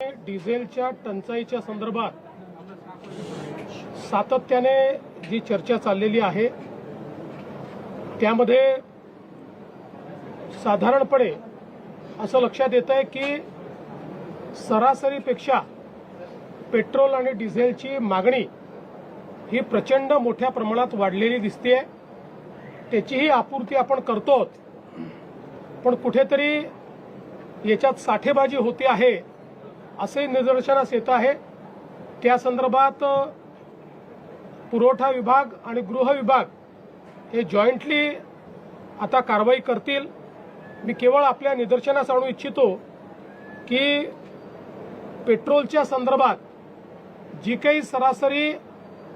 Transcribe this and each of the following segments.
डिझेलच्या टंचाईच्या संदर्भात सातत्याने जी चर्चा चाललेली आहे त्यामध्ये साधारणपणे असं लक्षात येत आहे की सरासरीपेक्षा पेट्रोल आणि डिझेलची मागणी ही प्रचंड मोठ्या प्रमाणात वाढलेली दिसते। त्याचीही आपूर्ती आपण करतो, पण कुठेतरी याच्यात साठेबाजी होते आहे असे निदर्शनास येत आहे। त्या संदर्भात पुरवठा विभाग आणि गृह विभाग हे जॉईंटली आता कारवाई करतील। मी केवळ आपल्या निदर्शनास आणू इच्छितो की पेट्रोलच्या संदर्भात जी काही सरासरी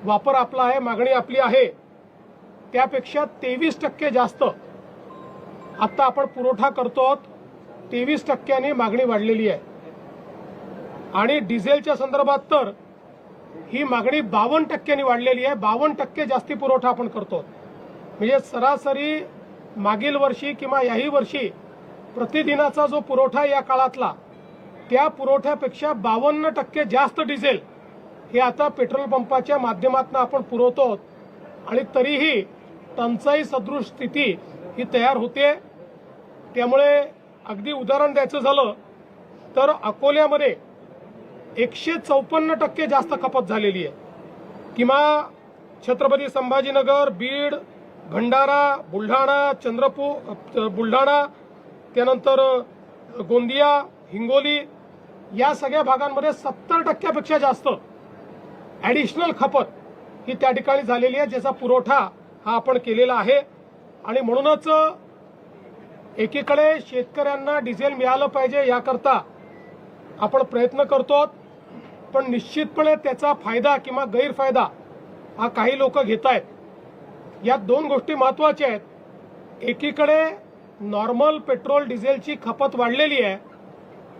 वापर आपला आहे, मागणी आपली आहे, त्यापेक्षा 23% जास्त आता आपण पुरवठा करतो। 23% मागणी वाढलेली आहे आणि डिझेलच्या संदर्भात तर ही मागणी 52% वाढलेली आहे। 52% जास्ती पुरवठा आपण करतो। म्हणजे सरासरी मागील वर्षी किंवा याही वर्षी प्रतिदिनाचा जो पुरवठा या काळातला त्या पुरवठ्यापेक्षा 52% जास्त डिझेल हे आता पेट्रोल पंपाच्या माध्यमातून आपण पुरवतो आणि तरीही टंचाई सदृश स्थिती ही तयार होते। त्यामुळे अगदी उदाहरण द्यायचं झालं तर अकोल्यामध्ये 154% जास्त खपत झालेली आहे, किंवा छत्रपती संभाजीनगर, बीड, भंडारा, बुलढाणा, चंद्रपूर, बुलढाणा, त्यानंतर गोंदिया, हिंगोली या सगळ्या भागांमध्ये 70% जास्त ॲडिशनल खपत ही त्या ठिकाणी झालेली आहे, ज्याचा पुरवठा हा आपण केलेला आहे। आणि म्हणूनच एकीकडे शेतकऱ्यांना डिझेल मिळालं पाहिजे याकरता आपण प्रयत्न करतो, पण निश्चितपणे त्याचा फायदा किंवा गैरफायदा हा काही लोक घेत आहेत। या दोन गोष्टी महत्त्वाच्या आहेत। एकीकडे नॉर्मल पेट्रोल डिझेलची खपत वाढलेली आहे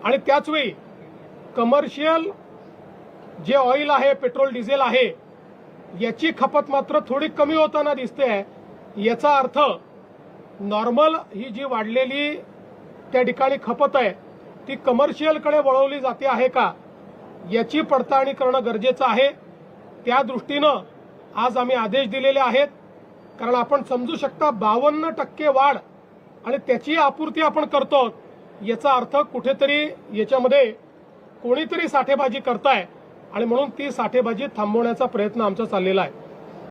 आणि त्याचवेळी कमर्शियल जे ऑइल आहे, पेट्रोल डिझेल आहे, याची खपत मात्र थोडी कमी होताना दिसते आहे। याचा अर्थ नॉर्मल ही जी वाढलेली त्या ठिकाणी खपत आहे ती कमर्शियलकडे वळवली जाते आहे का याची पडताळणी करणं गरजेचं आहे। त्या दृष्टीनं आज आम्ही आदेश दिलेले आहेत, कारण आपण समजू शकता 52% वाढ आणि त्याची आपूर्ती आपण करतो, याचा अर्थ कुठेतरी याच्यामध्ये कोणीतरी साठेबाजी करताय आणि म्हणून ती साठेबाजी थांबवण्याचा प्रयत्न आमचा चाललेला आहे।